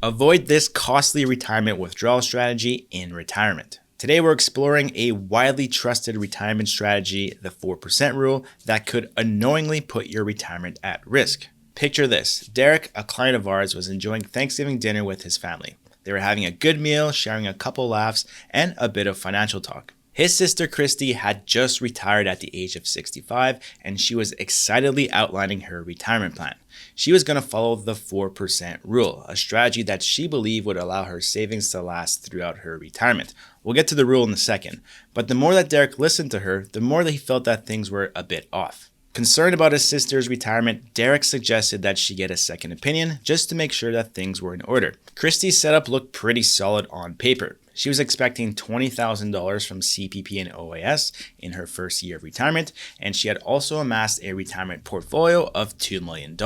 Avoid this costly retirement withdrawal strategy in retirement. Today, we're exploring a widely trusted retirement strategy, the 4% rule, that could unknowingly put your retirement at risk. Picture this. Derek, a client of ours, was enjoying Thanksgiving dinner with his family. They were having a good meal, sharing a couple laughs, and a bit of financial talk. His sister Christy had just retired at the age of 65, and she was excitedly outlining her retirement plan. She was going to follow the 4% rule, a strategy that she believed would allow her savings to last throughout her retirement. We'll get to the rule in a second, but the more that Derek listened to her, the more that he felt that things were a bit off. Concerned about his sister's retirement, Derek suggested that she get a second opinion just to make sure that things were in order. Christy's setup looked pretty solid on paper. She was expecting $20,000 from CPP and OAS in her first year of retirement, and she had also amassed a retirement portfolio of $2 million.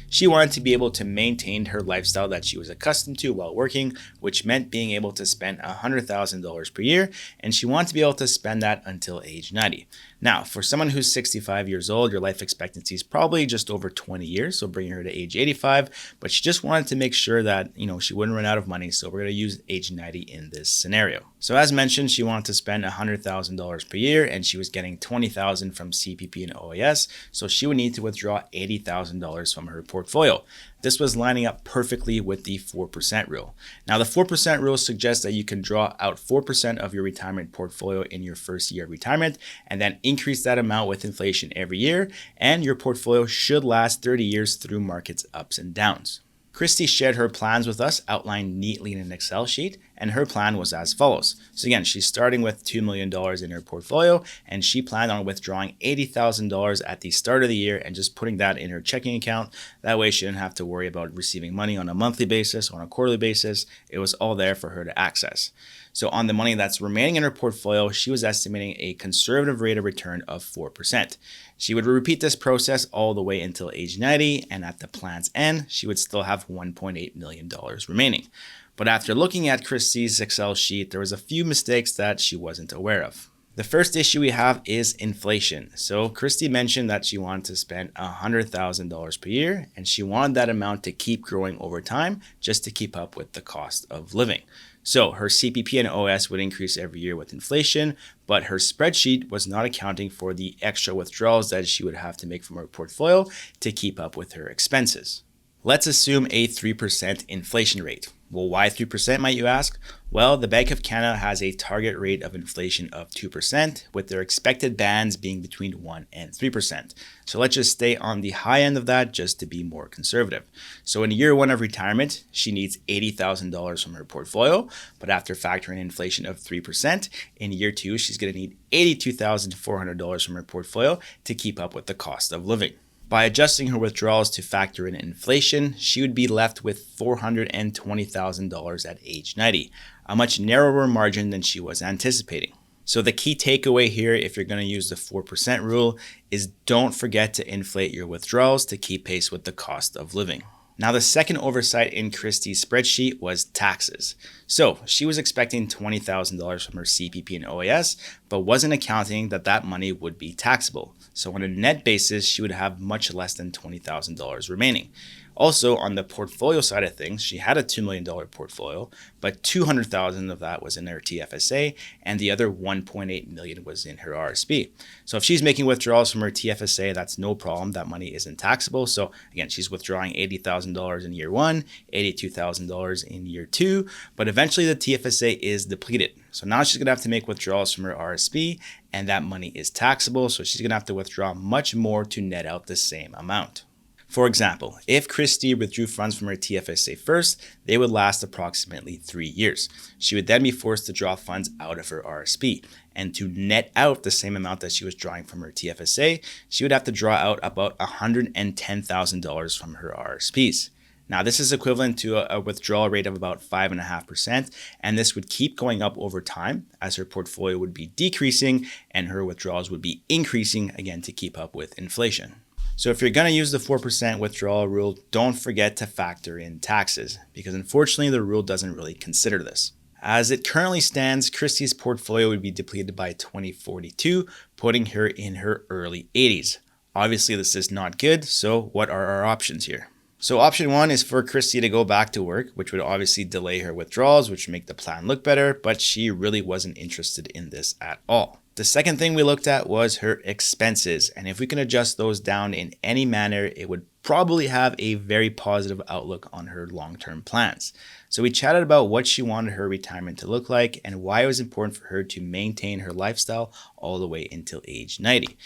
She wanted to be able to maintain her lifestyle that she was accustomed to while working, which meant being able to spend $100,000 per year, and she wanted to be able to spend that until age 90. Now, for someone who's 65 years old, your life expectancy is probably just over 20 years, so bringing her to age 85, but she just wanted to make sure that, she wouldn't run out of money, so we're going to use age 90 in this scenario. So as mentioned, she wanted to spend $100,000 per year, and she was getting $20,000 from CPP and OAS, so she would need to withdraw $80,000 from her portfolio. This was lining up perfectly with the 4% rule. Now, the 4% rule suggests that you can draw out 4% of your retirement portfolio in your first year of retirement and then increase that amount with inflation every year, and your portfolio should last 30 years through market's ups and downs. Christy shared her plans with us, outlined neatly in an Excel sheet, and her plan was as follows. So again, she's starting with $2 million in her portfolio, and she planned on withdrawing $80,000 at the start of the year and just putting that in her checking account. That way she didn't have to worry about receiving money on a monthly basis, on a quarterly basis. It was all there for her to access. So on the money that's remaining in her portfolio, she was estimating a conservative rate of return of 4%. She would repeat this process all the way until age 90, and at the plan's end, she would still have $1.8 million remaining. But after looking at Christy's Excel sheet, there was a few mistakes that she wasn't aware of. The first issue we have is inflation. So Christy mentioned that she wanted to spend $100,000 per year, and she wanted that amount to keep growing over time just to keep up with the cost of living. So her CPP and OS would increase every year with inflation, but her spreadsheet was not accounting for the extra withdrawals that she would have to make from her portfolio to keep up with her expenses. Let's assume a 3% inflation rate. Well, why 3% might you ask? Well, the Bank of Canada has a target rate of inflation of 2%, with their expected bands being between 1 and 3%. So let's just stay on the high end of that just to be more conservative. So in year 1 of retirement, she needs $80,000 from her portfolio, but after factoring inflation of 3%, in year 2, she's going to need $82,400 from her portfolio to keep up with the cost of living. By adjusting her withdrawals to factor in inflation, she would be left with $420,000 at age 90, a much narrower margin than she was anticipating. So the key takeaway here, if you're going to use the 4% rule, is don't forget to inflate your withdrawals to keep pace with the cost of living. Now, the second oversight in Christy's spreadsheet was taxes. So she was expecting $20,000 from her CPP and OAS, but wasn't accounting that money would be taxable. So on a net basis, she would have much less than $20,000 remaining. Also, on the portfolio side of things, she had a $2 million portfolio, but $200,000 of that was in her TFSA, and the other $1.8 million was in her RSP. So if she's making withdrawals from her TFSA, that's no problem. That money isn't taxable. So again, she's withdrawing $80,000 in year 1, $82,000 in year 2, but eventually the TFSA is depleted. So now she's going to have to make withdrawals from her RSP, and that money is taxable. So she's going to have to withdraw much more to net out the same amount. For example, if Christy withdrew funds from her TFSA first, they would last approximately 3 years. She would then be forced to draw funds out of her RSP. And to net out the same amount that she was drawing from her TFSA, she would have to draw out about $110,000 from her RSPs. Now, this is equivalent to a withdrawal rate of about 5.5%, and this would keep going up over time as her portfolio would be decreasing and her withdrawals would be increasing, again, to keep up with inflation. So if you're going to use the 4% withdrawal rule, don't forget to factor in taxes, because unfortunately the rule doesn't really consider this. As it currently stands, Christy's portfolio would be depleted by 2042, putting her in her early 80s. Obviously this is not good, so what are our options here? So option one is for Christy to go back to work, which would obviously delay her withdrawals, which would make the plan look better, but she really wasn't interested in this at all. The second thing we looked at was her expenses, and if we can adjust those down in any manner, it would probably have a very positive outlook on her long-term plans. So we chatted about what she wanted her retirement to look like and why it was important for her to maintain her lifestyle all the way until age 90.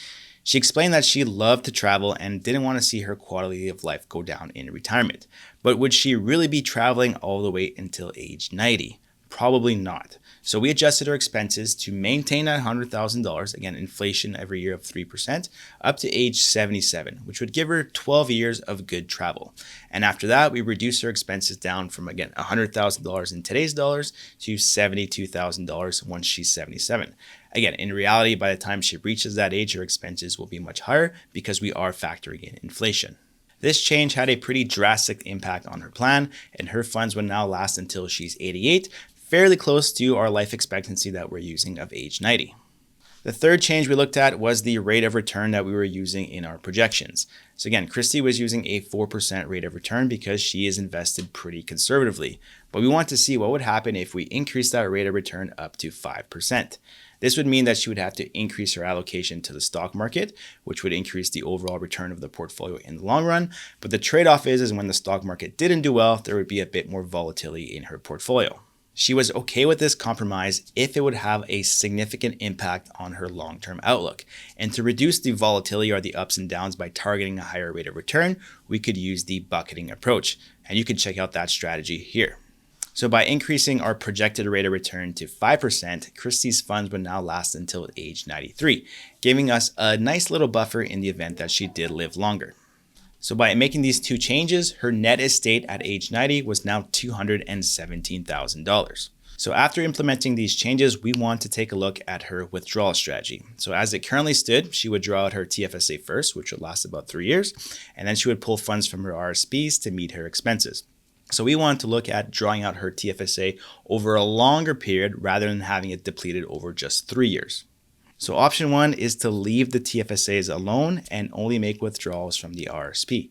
She explained that she loved to travel and didn't want to see her quality of life go down in retirement. But would she really be traveling all the way until age 90? Probably not. So we adjusted her expenses to maintain that $100,000, again, inflation every year of 3%, up to age 77, which would give her 12 years of good travel. And after that, we reduced her expenses down from, again, $100,000 in today's dollars to $72,000 once she's 77. Again, in reality, by the time she reaches that age, her expenses will be much higher because we are factoring in inflation. This change had a pretty drastic impact on her plan, and her funds would now last until she's 88, fairly close to our life expectancy that we're using of age 90. The third change we looked at was the rate of return that we were using in our projections. So again, Christy was using a 4% rate of return because she is invested pretty conservatively. But we want to see what would happen if we increase that rate of return up to 5%. This would mean that she would have to increase her allocation to the stock market, which would increase the overall return of the portfolio in the long run. But the trade-off is when the stock market didn't do well, there would be a bit more volatility in her portfolio. She was okay with this compromise if it would have a significant impact on her long-term outlook. And to reduce the volatility or the ups and downs by targeting a higher rate of return, we could use the bucketing approach. And you can check out that strategy here. So by increasing our projected rate of return to 5%, Christy's funds would now last until age 93, giving us a nice little buffer in the event that she did live longer. So by making these two changes, her net estate at age 90 was now $217,000. So after implementing these changes, we want to take a look at her withdrawal strategy. So as it currently stood, she would draw out her TFSA first, which would last about 3 years, and then she would pull funds from her RSPs to meet her expenses. So we want to look at drawing out her TFSA over a longer period rather than having it depleted over just 3 years. So option one is to leave the TFSAs alone and only make withdrawals from the RSP.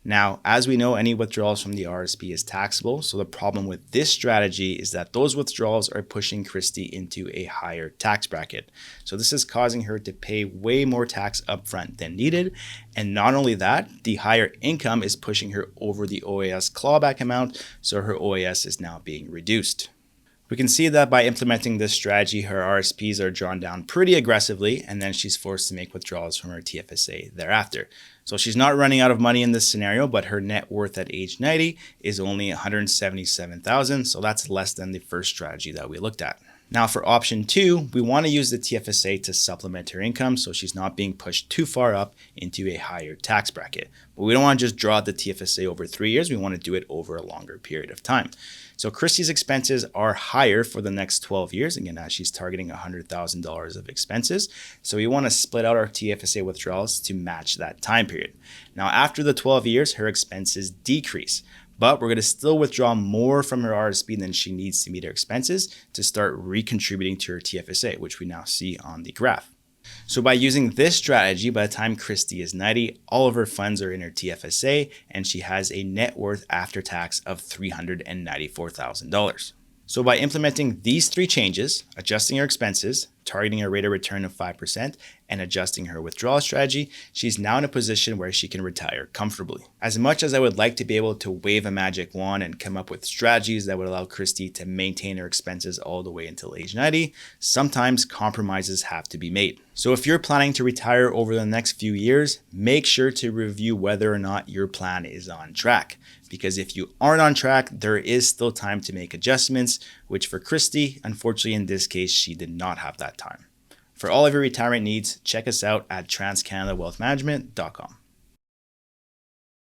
Now, as we know, any withdrawals from the RSP is taxable. So the problem with this strategy is that those withdrawals are pushing Christy into a higher tax bracket. So this is causing her to pay way more tax upfront than needed. And not only that, the higher income is pushing her over the OAS clawback amount. So her OAS is now being reduced. We can see that by implementing this strategy, her RSPs are drawn down pretty aggressively, and then she's forced to make withdrawals from her TFSA thereafter. So she's not running out of money in this scenario, but her net worth at age 90 is only $177,000, so that's less than the first strategy that we looked at. Now for option two, we want to use the TFSA to supplement her income so she's not being pushed too far up into a higher tax bracket. But we don't want to just draw out the TFSA over 3 years, we want to do it over a longer period of time. So Christy's expenses are higher for the next 12 years, again, as she's targeting $100,000 of expenses. So we want to split out our TFSA withdrawals to match that time period. Now after the 12 years, her expenses decrease. But we're going to still withdraw more from her RSP than she needs to meet her expenses to start recontributing to her TFSA, which we now see on the graph. So by using this strategy, by the time Christy is 90, all of her funds are in her TFSA and she has a net worth after tax of $394,000. So by implementing these three changes, adjusting her expenses, targeting a rate of return of 5%, and adjusting her withdrawal strategy, she's now in a position where she can retire comfortably. As much as I would like to be able to wave a magic wand and come up with strategies that would allow Christy to maintain her expenses all the way until age 90, sometimes compromises have to be made. So if you're planning to retire over the next few years, make sure to review whether or not your plan is on track. Because if you aren't on track, there is still time to make adjustments, which for Christy, unfortunately in this case, she did not have that time. For all of your retirement needs, check us out at transcanadawealthmanagement.com.